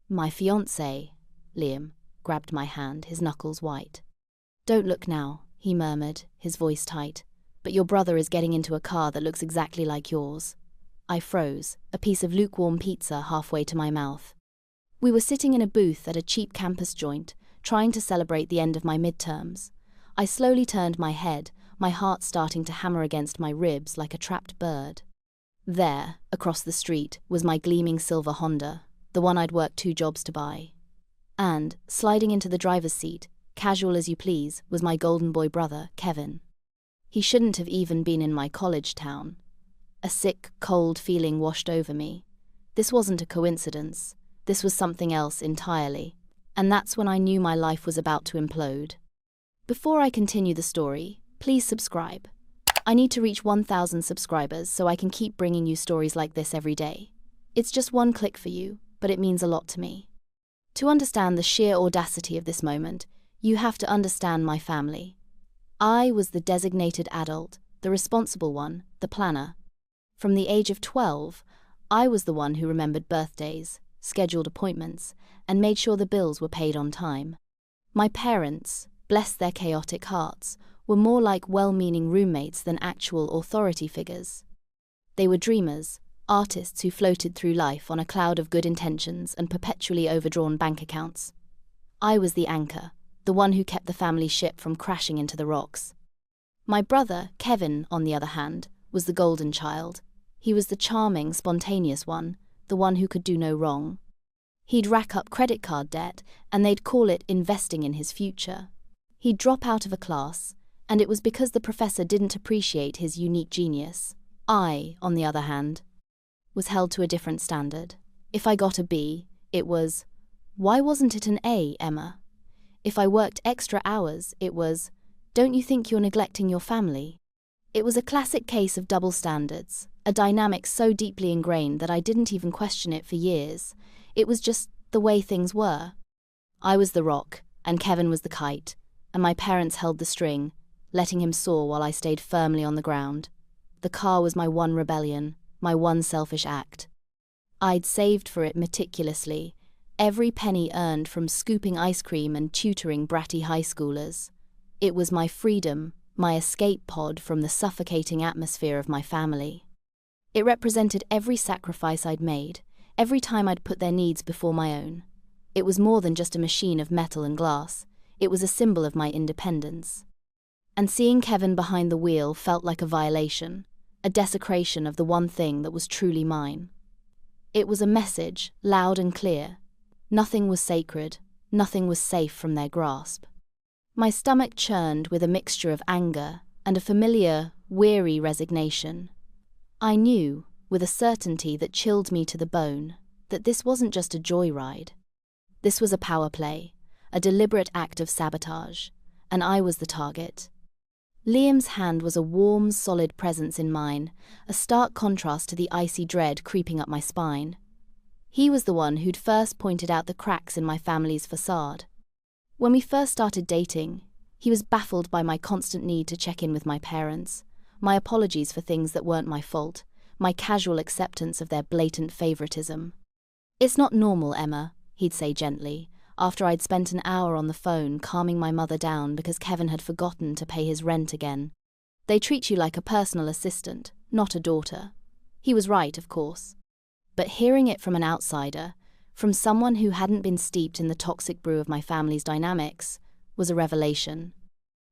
My fiancé, Liam grabbed my hand, his knuckles white. Don't look now, he murmured, his voice tight, but your brother is getting into a car that looks exactly like yours. I froze, a piece of lukewarm pizza halfway to my mouth. We were sitting in a booth at a cheap campus joint, trying to celebrate the end of my midterms. I slowly turned my head, my heart starting to hammer against my ribs like a trapped bird. There, across the street, was my gleaming silver Honda, the one I'd worked 2 jobs to buy. And, sliding into the driver's seat, casual as you please, was my golden boy brother, Kevin. He shouldn't have even been in my college town. A sick, cold feeling washed over me. This wasn't a coincidence. This was something else entirely. And that's when I knew my life was about to implode. Before I continue the story, please subscribe. I need to reach 1,000 subscribers so I can keep bringing you stories like this every day. It's just one click for you, but it means a lot to me. To understand the sheer audacity of this moment, you have to understand my family. I was the designated adult, the responsible one, the planner. From the age of 12, I was the one who remembered birthdays, scheduled appointments, and made sure the bills were paid on time. My parents, bless their chaotic hearts, were more like well-meaning roommates than actual authority figures. They were dreamers, artists who floated through life on a cloud of good intentions and perpetually overdrawn bank accounts. I was the anchor, the one who kept the family ship from crashing into the rocks. My brother, Kevin, on the other hand, was the golden child. He was the charming, spontaneous one, the one who could do no wrong. He'd rack up credit card debt, and they'd call it investing in his future. He'd drop out of a class, and it was because the professor didn't appreciate his unique genius. I, on the other hand, was held to a different standard. If I got a B, it was, why wasn't it an A, Emma? If I worked extra hours, it was, don't you think you're neglecting your family? It was a classic case of double standards, a dynamic so deeply ingrained that I didn't even question it for years. It was just the way things were. I was the rock, and Kevin was the kite, and my parents held the string, letting him soar while I stayed firmly on the ground. The car was my one rebellion, my one selfish act. I'd saved for it meticulously, every penny earned from scooping ice cream and tutoring bratty high schoolers. It was my freedom, my escape pod from the suffocating atmosphere of my family. It represented every sacrifice I'd made, every time I'd put their needs before my own. It was more than just a machine of metal and glass. It was a symbol of my independence. And seeing Kevin behind the wheel felt like a violation, a desecration of the one thing that was truly mine. It was a message, loud and clear. Nothing was sacred, nothing was safe from their grasp. My stomach churned with a mixture of anger and a familiar, weary resignation. I knew, with a certainty that chilled me to the bone, that this wasn't just a joyride. This was a power play, a deliberate act of sabotage, and I was the target. Liam's hand was a warm, solid presence in mine, a stark contrast to the icy dread creeping up my spine. He was the one who'd first pointed out the cracks in my family's facade. When we first started dating, he was baffled by my constant need to check in with my parents, my apologies for things that weren't my fault, my casual acceptance of their blatant favoritism. "It's not normal, Emma," he'd say gently, after I'd spent an hour on the phone calming my mother down because Kevin had forgotten to pay his rent again. "They treat you like a personal assistant, not a daughter." He was right, of course. But hearing it from an outsider, from someone who hadn't been steeped in the toxic brew of my family's dynamics, was a revelation.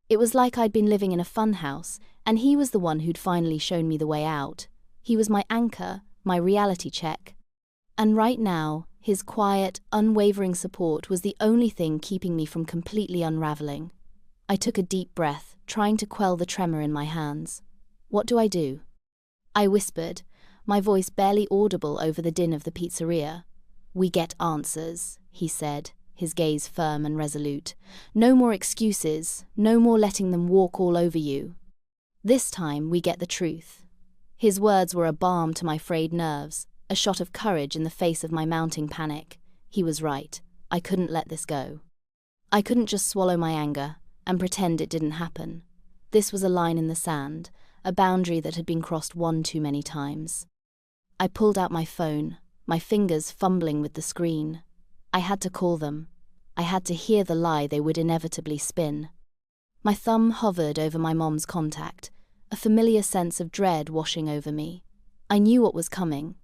It was like I'd been living in a funhouse, and he was the one who'd finally shown me the way out. He was my anchor, my reality check. And right now, his quiet, unwavering support was the only thing keeping me from completely unraveling. I took a deep breath, trying to quell the tremor in my hands. "What do I do?" I whispered, my voice barely audible over the din of the pizzeria. "We get answers," he said, his gaze firm and resolute. "No more excuses, no more letting them walk all over you. This time we get the truth." His words were a balm to my frayed nerves, a shot of courage in the face of my mounting panic. He was right. I couldn't let this go. I couldn't just swallow my anger and pretend it didn't happen. This was a line in the sand, a boundary that had been crossed one too many times. I pulled out my phone, my fingers fumbling with the screen. I had to call them. I had to hear the lie they would inevitably spin. My thumb hovered over my mom's contact, a familiar sense of dread washing over me. I knew what was coming.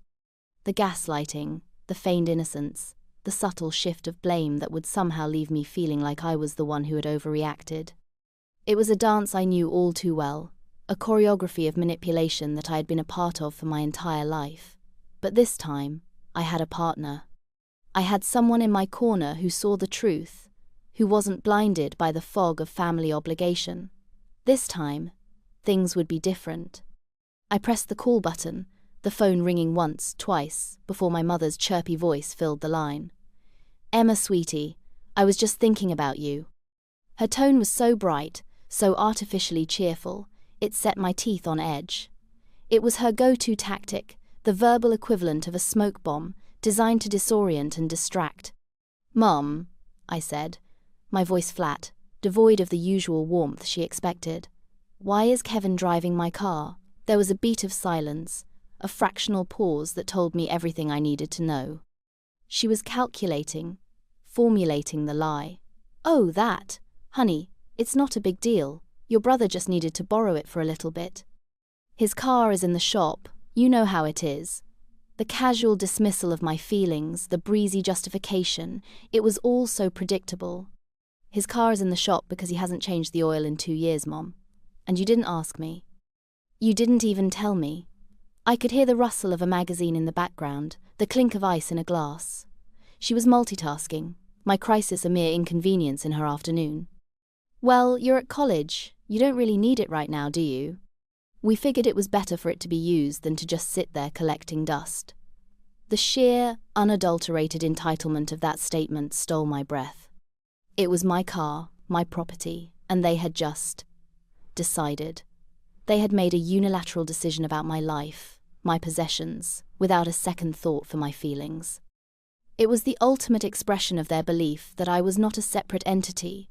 The gaslighting, the feigned innocence, the subtle shift of blame that would somehow leave me feeling like I was the one who had overreacted. It was a dance I knew all too well, a choreography of manipulation that I had been a part of for my entire life. But this time, I had a partner. I had someone in my corner who saw the truth, who wasn't blinded by the fog of family obligation. This time, things would be different. I pressed the call button, the phone ringing once, twice, before my mother's chirpy voice filled the line. "Emma, sweetie, I was just thinking about you." Her tone was so bright, so artificially cheerful, it set my teeth on edge. It was her go-to tactic, the verbal equivalent of a smoke bomb, designed to disorient and distract. "Mom," I said, my voice flat, devoid of the usual warmth she expected. "Why is Kevin driving my car?" There was a beat of silence, a fractional pause that told me everything I needed to know. She was calculating, formulating the lie. "Oh, that. Honey, it's not a big deal. Your brother just needed to borrow it for a little bit. His car is in the shop, you know how it is." The casual dismissal of my feelings, the breezy justification, it was all so predictable. "His car is in the shop because he hasn't changed the oil in 2 years, Mom. And you didn't ask me. You didn't even tell me." I could hear the rustle of a magazine in the background, the clink of ice in a glass. She was multitasking, my crisis a mere inconvenience in her afternoon. "Well, you're at college. You don't really need it right now, do you?" We figured it was better for it to be used than to just sit there collecting dust. The sheer, unadulterated entitlement of that statement stole my breath. It was my car, my property, and they had just decided. They had made a unilateral decision about my life, my possessions, without a second thought for my feelings. It was the ultimate expression of their belief that I was not a separate entity,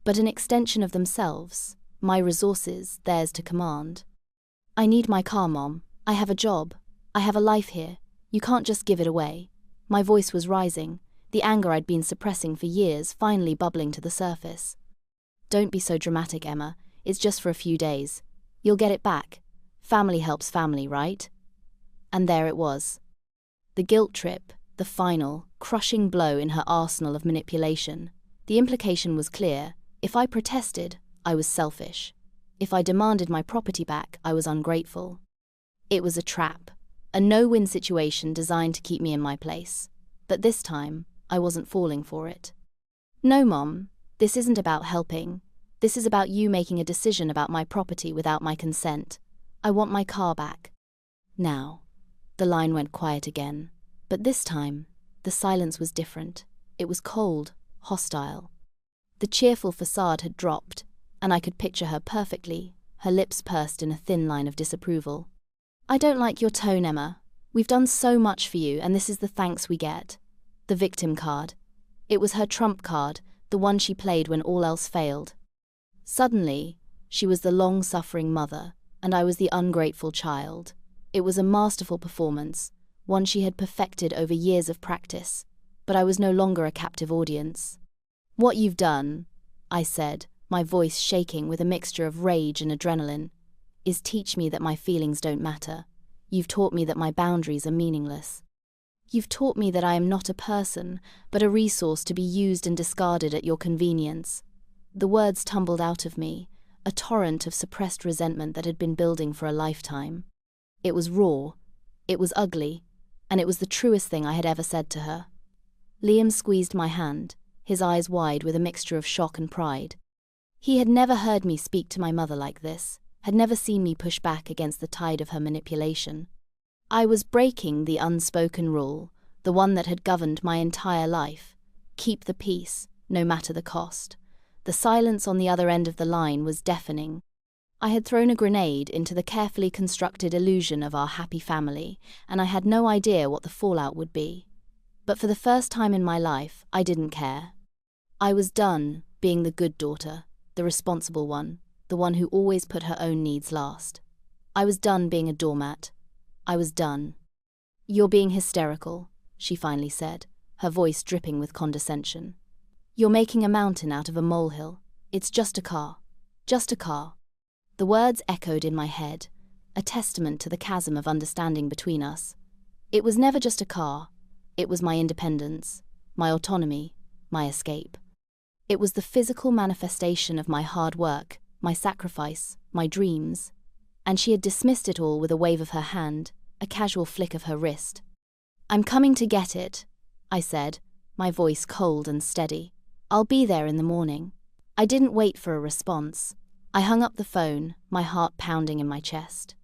but an extension of themselves, my resources, theirs to command. "I need my car, Mom. I have a job. I have a life here. You can't just give it away." My voice was rising, the anger I'd been suppressing for years finally bubbling to the surface. "Don't be so dramatic, Emma. It's just for a few days. You'll get it back. Family helps family, right?" And there it was. The guilt trip, the final, crushing blow in her arsenal of manipulation. The implication was clear. If I protested, I was selfish. If I demanded my property back, I was ungrateful. It was a trap, a no-win situation designed to keep me in my place. But this time, I wasn't falling for it. "No, Mom, this isn't about helping. This is about you making a decision about my property without my consent. I want my car back." Now, the line went quiet again. But this time, the silence was different. It was cold, hostile. The cheerful facade had dropped, and I could picture her perfectly, her lips pursed in a thin line of disapproval. "I don't like your tone, Emma. We've done so much for you, and this is the thanks we get." The victim card. It was her trump card, the one she played when all else failed. Suddenly, she was the long-suffering mother, and I was the ungrateful child. It was a masterful performance, one she had perfected over years of practice, but I was no longer a captive audience. "What you've done," I said, my voice shaking with a mixture of rage and adrenaline, "is teach me that my feelings don't matter. You've taught me that my boundaries are meaningless. You've taught me that I am not a person, but a resource to be used and discarded at your convenience." The words tumbled out of me, a torrent of suppressed resentment that had been building for a lifetime. It was raw, it was ugly, and it was the truest thing I had ever said to her. Liam squeezed my hand, his eyes wide with a mixture of shock and pride. He had never heard me speak to my mother like this, had never seen me push back against the tide of her manipulation. I was breaking the unspoken rule, the one that had governed my entire life. Keep the peace, no matter the cost. The silence on the other end of the line was deafening. I had thrown a grenade into the carefully constructed illusion of our happy family, and I had no idea what the fallout would be. But for the first time in my life, I didn't care. I was done being the good daughter, the responsible one, the one who always put her own needs last. I was done being a doormat. I was done. "You're being hysterical," she finally said, her voice dripping with condescension. "You're making a mountain out of a molehill. It's just a car. Just a car." The words echoed in my head, a testament to the chasm of understanding between us. It was never just a car. It was my independence, my autonomy, my escape. It was the physical manifestation of my hard work, my sacrifice, my dreams. And she had dismissed it all with a wave of her hand, a casual flick of her wrist. "I'm coming to get it," I said, my voice cold and steady. "I'll be there in the morning." I didn't wait for a response. I hung up the phone, my heart pounding in my chest.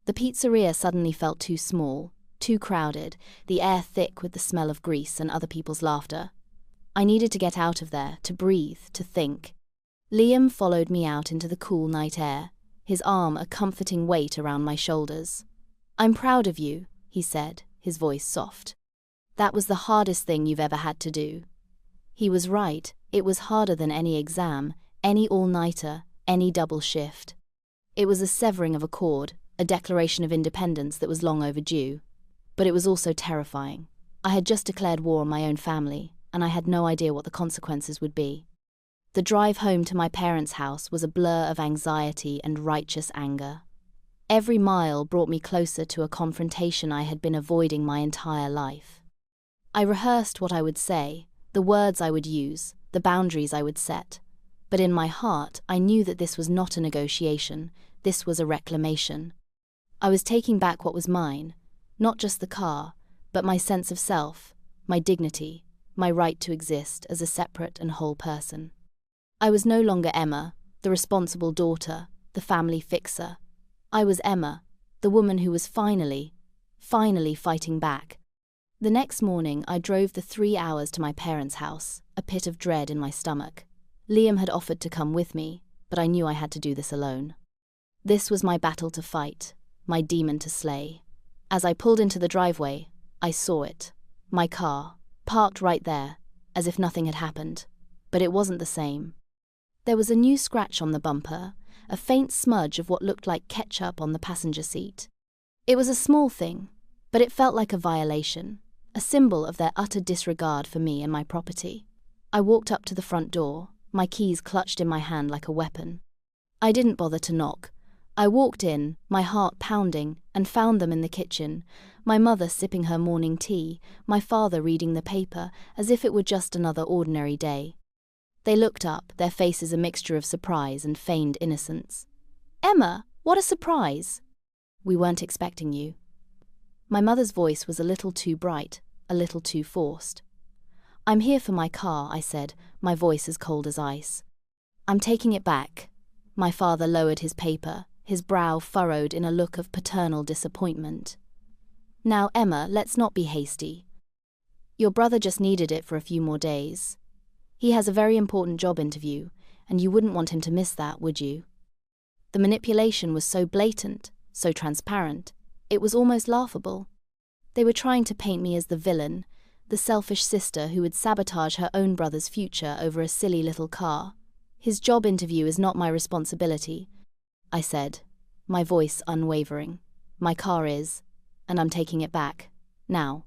The pizzeria suddenly felt too small, too crowded, the air thick with the smell of grease and other people's laughter. I needed to get out of there, to breathe, to think. Liam followed me out into the cool night air, his arm a comforting weight around my shoulders. "I'm proud of you," he said, his voice soft. "That was the hardest thing you've ever had to do." He was right. It was harder than any exam, any all-nighter, any double shift. It was a severing of a cord, a declaration of independence that was long overdue. But it was also terrifying. I had just declared war on my own family, and I had no idea what the consequences would be. The drive home to my parents' house was a blur of anxiety and righteous anger. Every mile brought me closer to a confrontation I had been avoiding my entire life. I rehearsed what I would say, the words I would use, the boundaries I would set. But in my heart, I knew that this was not a negotiation, this was a reclamation. I was taking back what was mine, not just the car, but my sense of self, my dignity, my right to exist as a separate and whole person. I was no longer Emma, the responsible daughter, the family fixer. I was Emma, the woman who was finally fighting back. The next morning, I drove the 3 hours to my parents' house, a pit of dread in my stomach. Liam had offered to come with me, but I knew I had to do this alone. This was my battle to fight, my demon to slay. As I pulled into the driveway, I saw it. My car, parked right there, as if nothing had happened. But it wasn't the same. There was a new scratch on the bumper, a faint smudge of what looked like ketchup on the passenger seat. It was a small thing, but it felt like a violation, a symbol of their utter disregard for me and my property. I walked up to the front door, my keys clutched in my hand like a weapon. I didn't bother to knock. I walked in, my heart pounding, and found them in the kitchen, my mother sipping her morning tea, my father reading the paper, as if it were just another ordinary day. They looked up, their faces a mixture of surprise and feigned innocence. "Emma, what a surprise!" "We weren't expecting you." My mother's voice was a little too bright, a little too forced. "I'm here for my car," I said, my voice as cold as ice. "I'm taking it back." My father lowered his paper, his brow furrowed in a look of paternal disappointment. "Now, Emma, let's not be hasty. Your brother just needed it for a few more days. He has a very important job interview, and you wouldn't want him to miss that, would you?" The manipulation was so blatant, so transparent, it was almost laughable. They were trying to paint me as the villain, the selfish sister who would sabotage her own brother's future over a silly little car. "His job interview is not my responsibility," I said, my voice unwavering. "My car is, and I'm taking it back. Now."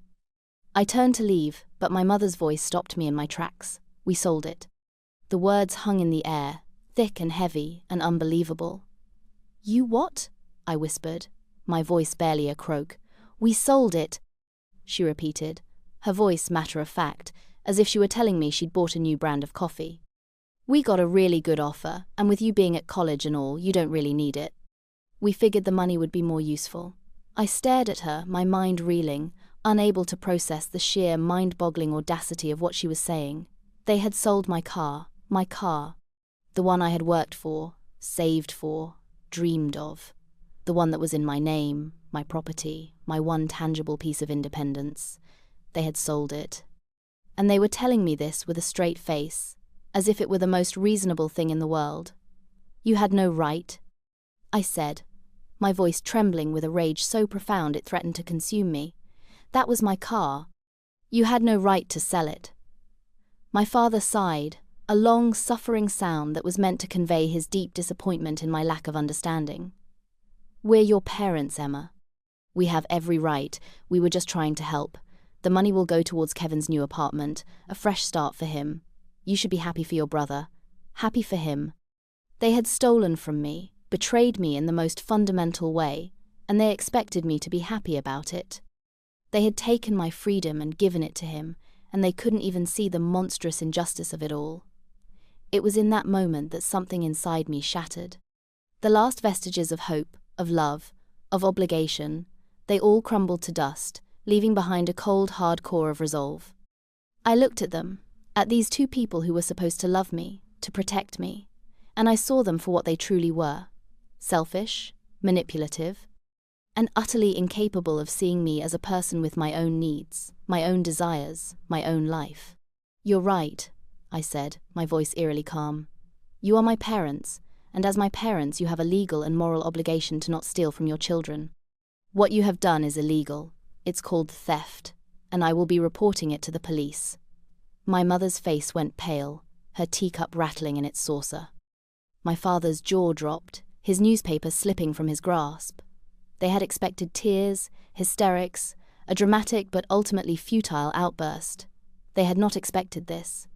I turned to leave, but my mother's voice stopped me in my tracks. "We sold it." The words hung in the air, thick and heavy and unbelievable. "You what?" I whispered, my voice barely a croak. "We sold it," she repeated, her voice matter-of-fact, as if she were telling me she'd bought a new brand of coffee. "We got a really good offer, and with you being at college and all, you don't really need it. We figured the money would be more useful." I stared at her, my mind reeling, unable to process the sheer mind-boggling audacity of what she was saying. They had sold my car, the one I had worked for, saved for, dreamed of, the one that was in my name, my property, my one tangible piece of independence. They had sold it. And they were telling me this with a straight face, as if it were the most reasonable thing in the world. "You had no right," I said, my voice trembling with a rage so profound it threatened to consume me. "That was my car. You had no right to sell it." My father sighed, a long, suffering sound that was meant to convey his deep disappointment in my lack of understanding. "We're your parents, Emma. We have every right. We were just trying to help. The money will go towards Kevin's new apartment, a fresh start for him. You should be happy for your brother. Happy for him. They had stolen from me, betrayed me in the most fundamental way, and they expected me to be happy about it. They had taken my freedom and given it to him, and they couldn't even see the monstrous injustice of it all. It was in that moment that something inside me shattered. The last vestiges of hope, of love, of obligation, they all crumbled to dust, leaving behind a cold, hard core of resolve. I looked at them, at these two people who were supposed to love me, to protect me, and I saw them for what they truly were: selfish, manipulative, and utterly incapable of seeing me as a person with my own needs, my own desires, my own life. "You're right," I said, my voice eerily calm. "You are my parents, and as my parents you have a legal and moral obligation to not steal from your children. What you have done is illegal. It's called theft, and I will be reporting it to the police." My mother's face went pale, her teacup rattling in its saucer. My father's jaw dropped, his newspaper slipping from his grasp. They had expected tears, hysterics, a dramatic but ultimately futile outburst. They had not expected this.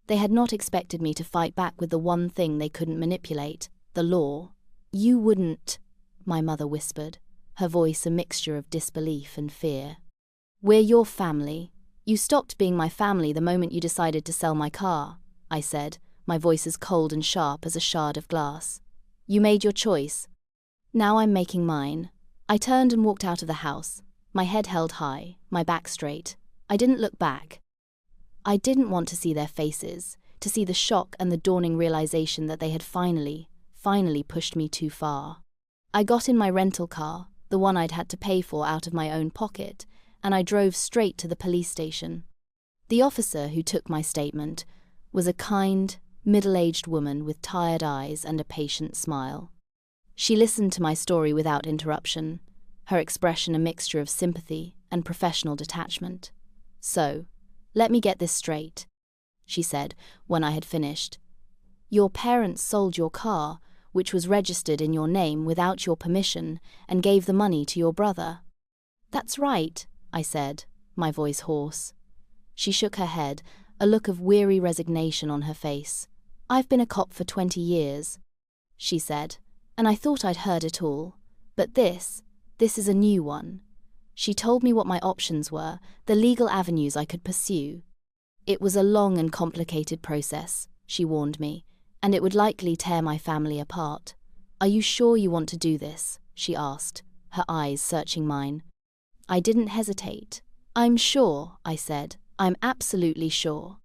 They had not expected me to fight back with the one thing they couldn't manipulate, the law. "You wouldn't," my mother whispered, her voice a mixture of disbelief and fear. "We're your family. You stopped being my family the moment you decided to sell my car," I said, my voice as cold and sharp as a shard of glass. "You made your choice. Now I'm making mine." I turned and walked out of the house, my head held high, my back straight. I didn't look back. I didn't want to see their faces, to see the shock and the dawning realization that they had finally pushed me too far. I got in my rental car, the one I'd had to pay for out of my own pocket, and I drove straight to the police station. The officer who took my statement was a kind, middle-aged woman with tired eyes and a patient smile. She listened to my story without interruption, her expression a mixture of sympathy and professional detachment. "So, let me get this straight," she said when I had finished. "Your parents sold your car, which was registered in your name without your permission, and gave the money to your brother." "That's right," I said, my voice hoarse. She shook her head, a look of weary resignation on her face. "I've been a cop for 20 years, she said, and I thought I'd heard it all. But this is a new one." She told me what my options were, the legal avenues I could pursue. It was a long and complicated process, she warned me, and it would likely tear my family apart. "Are you sure you want to do this?" she asked, her eyes searching mine. I didn't hesitate. "I'm sure," I said. "I'm absolutely sure."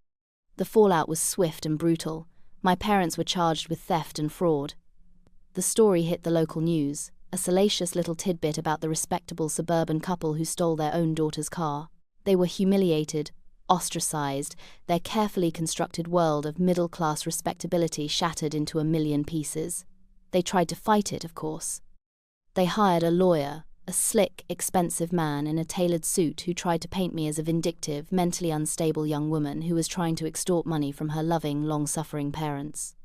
The fallout was swift and brutal. My parents were charged with theft and fraud. The story hit the local news, a salacious little tidbit about the respectable suburban couple who stole their own daughter's car. They were humiliated, ostracized, their carefully constructed world of middle-class respectability shattered into a million pieces. They tried to fight it, of course. They hired a lawyer, a slick, expensive man in a tailored suit who tried to paint me as a vindictive, mentally unstable young woman who was trying to extort money from her loving, long-suffering parents.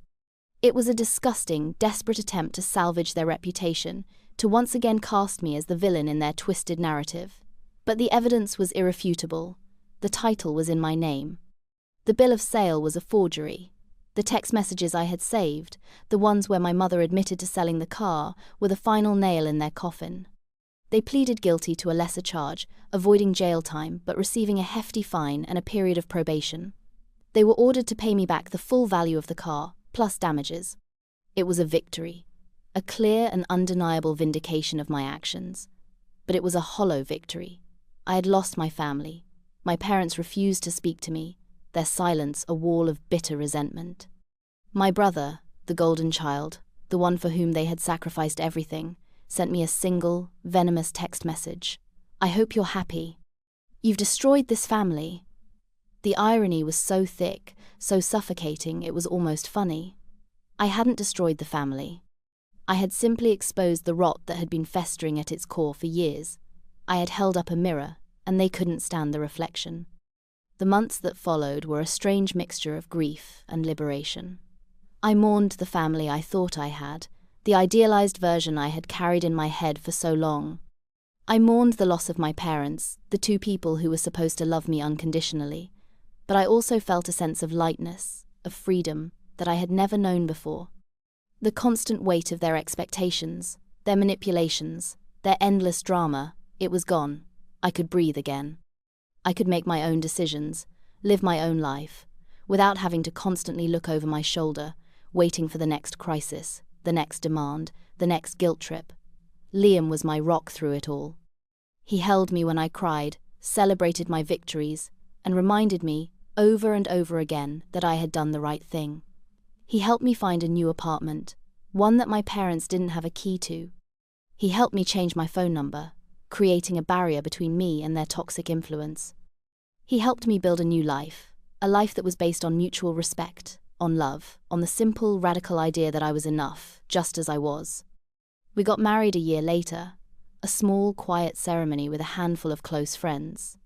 It was a disgusting, desperate attempt to salvage their reputation, to once again cast me as the villain in their twisted narrative. But the evidence was irrefutable. The title was in my name. The bill of sale was a forgery. The text messages I had saved, the ones where my mother admitted to selling the car, were the final nail in their coffin. They pleaded guilty to a lesser charge, avoiding jail time but receiving a hefty fine and a period of probation. They were ordered to pay me back the full value of the car, plus damages. It was a victory, a clear and undeniable vindication of my actions. But it was a hollow victory. I had lost my family. My parents refused to speak to me, their silence a wall of bitter resentment. My brother, the golden child, the one for whom they had sacrificed everything, sent me a single, venomous text message. "I hope you're happy. You've destroyed this family." The irony was so thick, so suffocating, it was almost funny. I hadn't destroyed the family. I had simply exposed the rot that had been festering at its core for years. I had held up a mirror, and they couldn't stand the reflection. The months that followed were a strange mixture of grief and liberation. I mourned the family I thought I had, the idealized version I had carried in my head for so long. I mourned the loss of my parents, the two people who were supposed to love me unconditionally, but I also felt a sense of lightness, of freedom, that I had never known before. The constant weight of their expectations, their manipulations, their endless drama, it was gone. I could breathe again. I could make my own decisions, live my own life, without having to constantly look over my shoulder, waiting for the next crisis, the next demand, the next guilt trip. Liam was my rock through it all. He held me when I cried, celebrated my victories, and reminded me, over and over again, that I had done the right thing. He helped me find a new apartment, one that my parents didn't have a key to. He helped me change my phone number, creating a barrier between me and their toxic influence. He helped me build a new life, a life that was based on mutual respect, on love, on the simple, radical idea that I was enough, just as I was. We got married a year later, a small, quiet ceremony with a handful of close friends.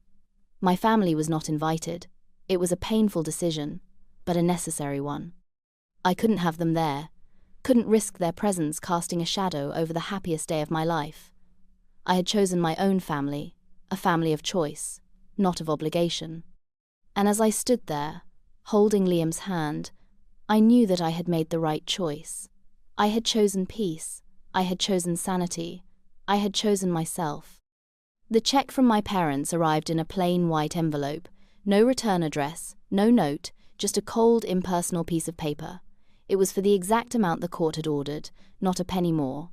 My family was not invited. It was a painful decision, but a necessary one. I couldn't have them there, couldn't risk their presence casting a shadow over the happiest day of my life. I had chosen my own family, a family of choice, not of obligation. And as I stood there, holding Liam's hand, I knew that I had made the right choice. I had chosen peace, I had chosen sanity, I had chosen myself. The check from my parents arrived in a plain white envelope, no return address, no note, just a cold, impersonal piece of paper. It was for the exact amount the court had ordered, not a penny more.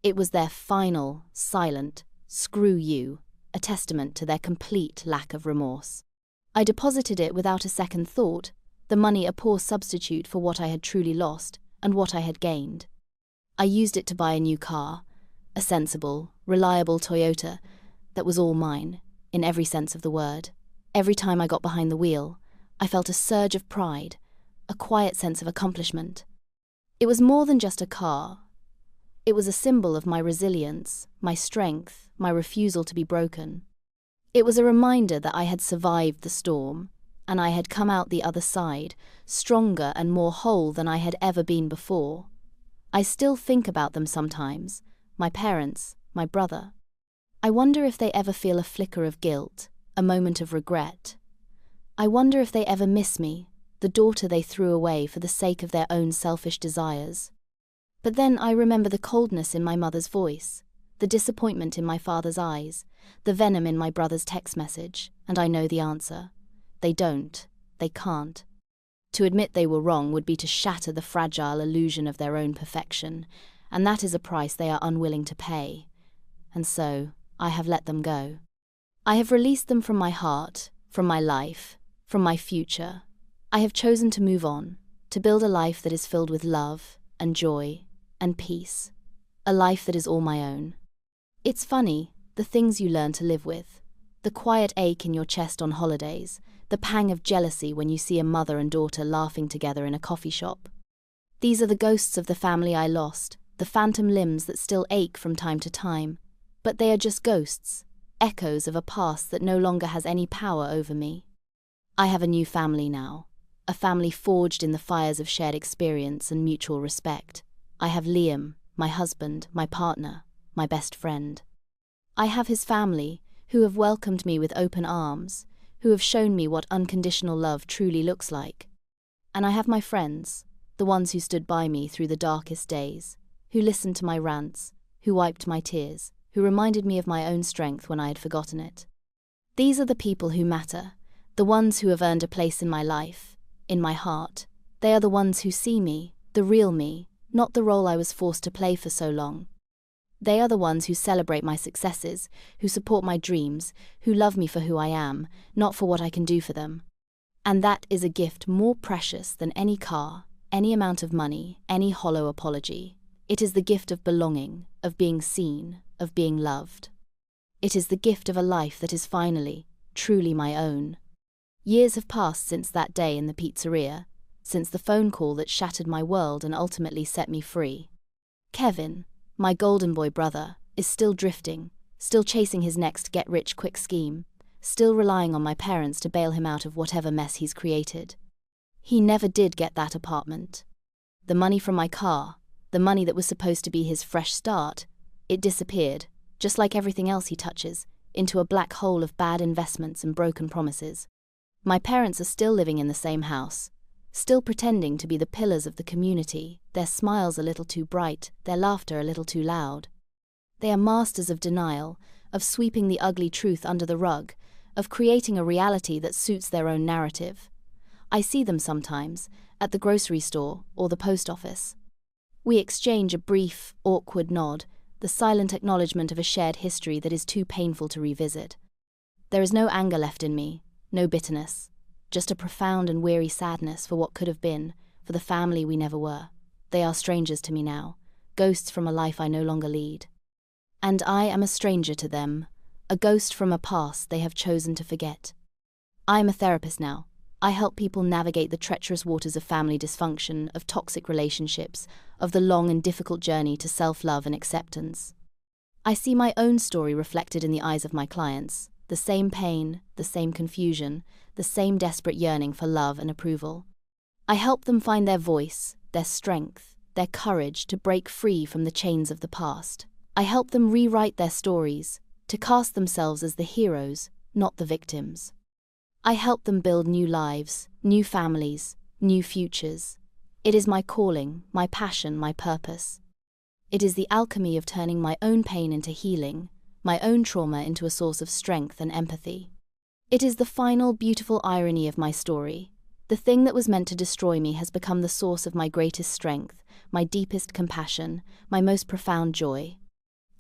It was their final, silent, screw you, a testament to their complete lack of remorse. I deposited it without a second thought, the money a poor substitute for what I had truly lost and what I had gained. I used it to buy a new car, a sensible, reliable Toyota that was all mine, in every sense of the word. Every time I got behind the wheel, I felt a surge of pride, a quiet sense of accomplishment. It was more than just a car. It was a symbol of my resilience, my strength, my refusal to be broken. It was a reminder that I had survived the storm, and I had come out the other side, stronger and more whole than I had ever been before. I still think about them sometimes, my parents, my brother. I wonder if they ever feel a flicker of guilt, a moment of regret. I wonder if they ever miss me, the daughter they threw away for the sake of their own selfish desires. But then I remember the coldness in my mother's voice, the disappointment in my father's eyes, the venom in my brother's text message, and I know the answer. They don't. They can't. To admit they were wrong would be to shatter the fragile illusion of their own perfection, and that is a price they are unwilling to pay. And so, I have let them go. I have released them from my heart, from my life, from my future. I have chosen to move on, to build a life that is filled with love and joy and peace, a life that is all my own. It's funny, the things you learn to live with, the quiet ache in your chest on holidays, the pang of jealousy when you see a mother and daughter laughing together in a coffee shop. These are the ghosts of the family I lost, the phantom limbs that still ache from time to time, but they are just ghosts, echoes of a past that no longer has any power over me. I have a new family now, a family forged in the fires of shared experience and mutual respect. I have Liam, my husband, my partner, my best friend. I have his family, who have welcomed me with open arms, who have shown me what unconditional love truly looks like. And I have my friends, the ones who stood by me through the darkest days, who listened to my rants, who wiped my tears, who reminded me of my own strength when I had forgotten it. These are the people who matter, the ones who have earned a place in my life, in my heart. They are the ones who see me, the real me, not the role I was forced to play for so long. They are the ones who celebrate my successes, who support my dreams, who love me for who I am, not for what I can do for them. And that is a gift more precious than any car, any amount of money, any hollow apology. It is the gift of belonging, of being seen, of being loved. It is the gift of a life that is finally, truly my own. Years have passed since that day in the pizzeria, since the phone call that shattered my world and ultimately set me free. Kevin, my golden boy brother, is still drifting, still chasing his next get-rich-quick scheme, still relying on my parents to bail him out of whatever mess he's created. He never did get that apartment. The money from my car, the money that was supposed to be his fresh start, it disappeared, just like everything else he touches, into a black hole of bad investments and broken promises. My parents are still living in the same house, still pretending to be the pillars of the community, their smiles a little too bright, their laughter a little too loud. They are masters of denial, of sweeping the ugly truth under the rug, of creating a reality that suits their own narrative. I see them sometimes, at the grocery store or the post office. We exchange a brief, awkward nod, the silent acknowledgement of a shared history that is too painful to revisit. There is no anger left in me, no bitterness, just a profound and weary sadness for what could have been, for the family we never were. They are strangers to me now, ghosts from a life I no longer lead. And I am a stranger to them, a ghost from a past they have chosen to forget. I am a therapist now. I help people navigate the treacherous waters of family dysfunction, of toxic relationships, of the long and difficult journey to self-love and acceptance. I see my own story reflected in the eyes of my clients, the same pain, the same confusion, the same desperate yearning for love and approval. I help them find their voice, their strength, their courage to break free from the chains of the past. I help them rewrite their stories, to cast themselves as the heroes, not the victims. I help them build new lives, new families, new futures. It is my calling, my passion, my purpose. It is the alchemy of turning my own pain into healing, my own trauma into a source of strength and empathy. It is the final, beautiful irony of my story. The thing that was meant to destroy me has become the source of my greatest strength, my deepest compassion, my most profound joy.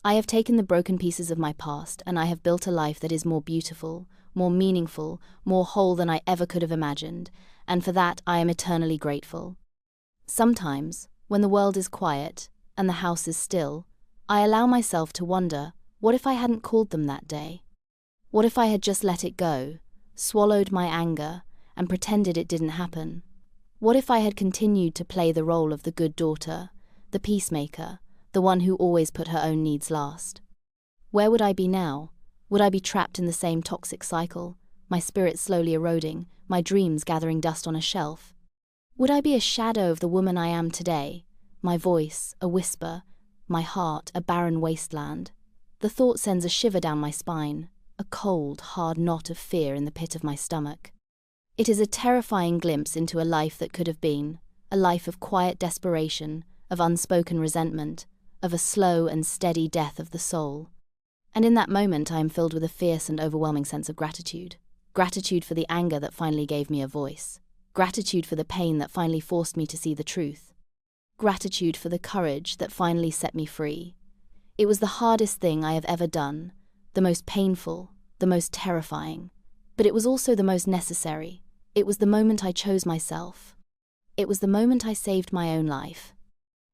I have taken the broken pieces of my past and I have built a life that is more beautiful, more meaningful, more whole than I ever could have imagined, and for that I am eternally grateful. Sometimes, when the world is quiet and the house is still, I allow myself to wonder, what if I hadn't called them that day? What if I had just let it go, swallowed my anger, and pretended it didn't happen? What if I had continued to play the role of the good daughter, the peacemaker, the one who always put her own needs last? Where would I be now? Would I be trapped in the same toxic cycle, my spirit slowly eroding, my dreams gathering dust on a shelf? Would I be a shadow of the woman I am today, my voice a whisper, my heart a barren wasteland? The thought sends a shiver down my spine, a cold, hard knot of fear in the pit of my stomach. It is a terrifying glimpse into a life that could have been, a life of quiet desperation, of unspoken resentment, of a slow and steady death of the soul. And in that moment I am filled with a fierce and overwhelming sense of gratitude. Gratitude for the anger that finally gave me a voice. Gratitude for the pain that finally forced me to see the truth. Gratitude for the courage that finally set me free. It was the hardest thing I have ever done, the most painful, the most terrifying. But it was also the most necessary. It was the moment I chose myself. It was the moment I saved my own life.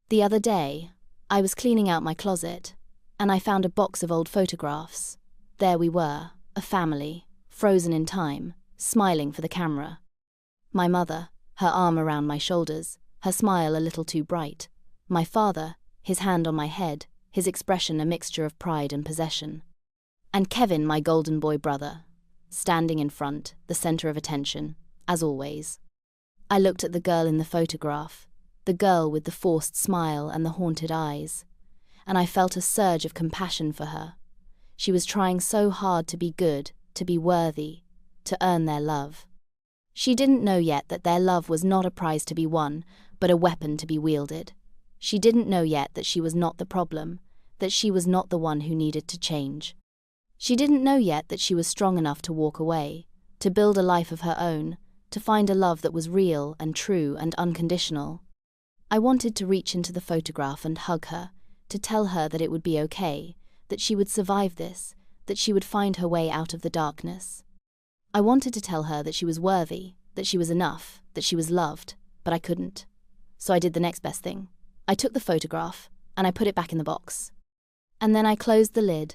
The other day, I was cleaning out my closet, and I found a box of old photographs. There we were, a family, frozen in time, smiling for the camera. My mother, her arm around my shoulders, her smile a little too bright. My father, his hand on my head, his expression a mixture of pride and possession. And Kevin, my golden boy brother, standing in front, the center of attention, as always. I looked at the girl in the photograph, the girl with the forced smile and the haunted eyes, and I felt a surge of compassion for her. She was trying so hard to be good, to be worthy, to earn their love. She didn't know yet that their love was not a prize to be won, but a weapon to be wielded. She didn't know yet that she was not the problem, that she was not the one who needed to change. She didn't know yet that she was strong enough to walk away, to build a life of her own, to find a love that was real and true and unconditional. I wanted to reach into the photograph and hug her, to tell her that it would be okay, that she would survive this, that she would find her way out of the darkness. I wanted to tell her that she was worthy, that she was enough, that she was loved, but I couldn't. So I did the next best thing. I took the photograph, and I put it back in the box. And then I closed the lid,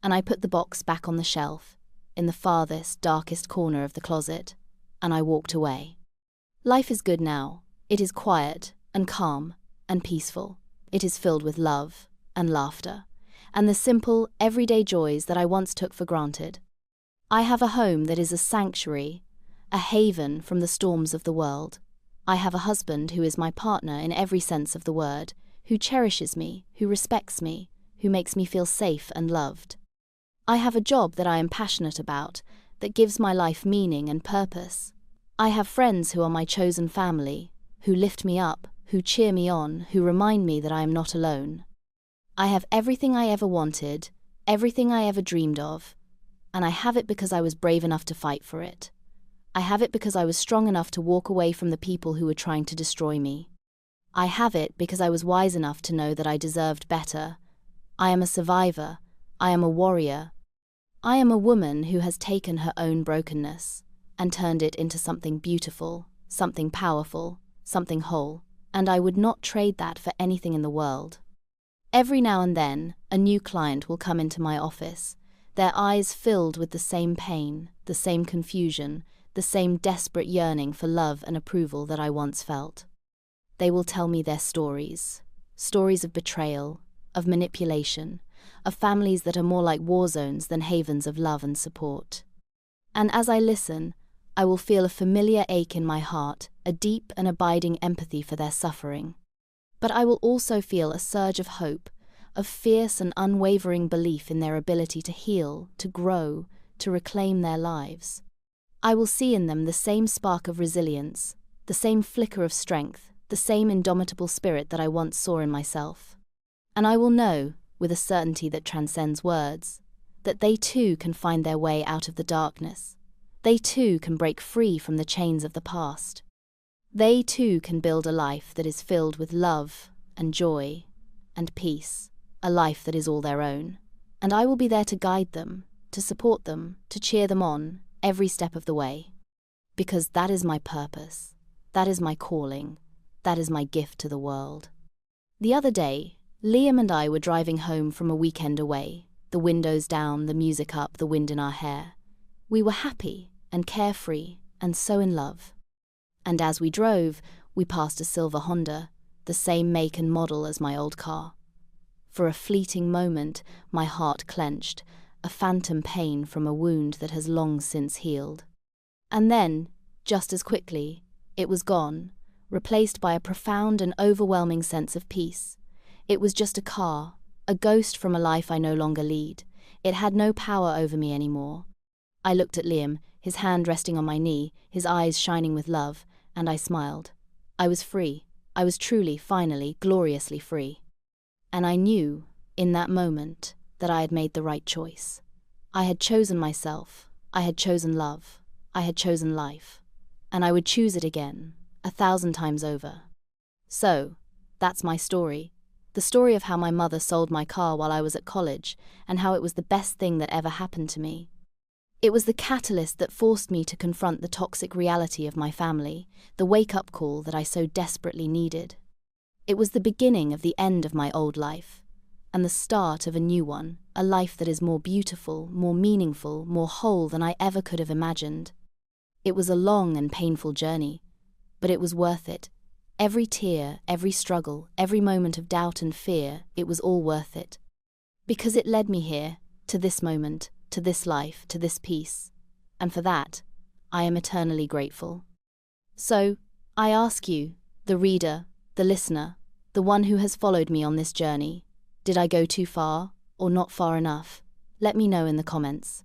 and I put the box back on the shelf, in the farthest, darkest corner of the closet, and I walked away. Life is good now. It is quiet, and calm, and peaceful. It is filled with love, and laughter, and the simple, everyday joys that I once took for granted. I have a home that is a sanctuary, a haven from the storms of the world. I have a husband who is my partner in every sense of the word, who cherishes me, who respects me, who makes me feel safe and loved. I have a job that I am passionate about, that gives my life meaning and purpose. I have friends who are my chosen family, who lift me up, who cheer me on, who remind me that I am not alone. I have everything I ever wanted, everything I ever dreamed of, and I have it because I was brave enough to fight for it. I have it because I was strong enough to walk away from the people who were trying to destroy me. I have it because I was wise enough to know that I deserved better. I am a survivor. I am a warrior. I am a woman who has taken her own brokenness and turned it into something beautiful, something powerful, something whole, and I would not trade that for anything in the world. Every now and then, a new client will come into my office, their eyes filled with the same pain, the same confusion, the same desperate yearning for love and approval that I once felt. They will tell me their stories of betrayal, of manipulation, of families that are more like war zones than havens of love and support. And as I listen, I will feel a familiar ache in my heart, a deep and abiding empathy for their suffering. But I will also feel a surge of hope, of fierce and unwavering belief in their ability to heal, to grow, to reclaim their lives. I will see in them the same spark of resilience, the same flicker of strength, the same indomitable spirit that I once saw in myself. And I will know, with a certainty that transcends words, that they too can find their way out of the darkness. They too can break free from the chains of the past. They too can build a life that is filled with love and joy and peace, a life that is all their own. And I will be there to guide them, to support them, to cheer them on every step of the way. Because that is my purpose, that is my calling, that is my gift to the world. The other day, Liam and I were driving home from a weekend away, the windows down, the music up, the wind in our hair. We were happy and carefree and so in love. And as we drove, we passed a silver Honda, the same make and model as my old car. For a fleeting moment, my heart clenched, a phantom pain from a wound that has long since healed. And then, just as quickly, it was gone, replaced by a profound and overwhelming sense of peace. It was just a car, a ghost from a life I no longer lead. It had no power over me anymore. I looked at Liam, his hand resting on my knee, his eyes shining with love, and I smiled. I was free. I was truly, finally, gloriously free. And I knew, in that moment, that I had made the right choice. I had chosen myself. I had chosen love. I had chosen life. And I would choose it again, 1,000 times over. So, that's my story. The story of how my mother sold my car while I was at college, and how it was the best thing that ever happened to me. It was the catalyst that forced me to confront the toxic reality of my family, the wake-up call that I so desperately needed. It was the beginning of the end of my old life, and the start of a new one, a life that is more beautiful, more meaningful, more whole than I ever could have imagined. It was a long and painful journey, but it was worth it. Every tear, every struggle, every moment of doubt and fear, it was all worth it. Because it led me here, to this moment, to this life, to this peace. And for that, I am eternally grateful. So, I ask you, the reader, the listener, the one who has followed me on this journey, did I go too far, or not far enough? Let me know in the comments.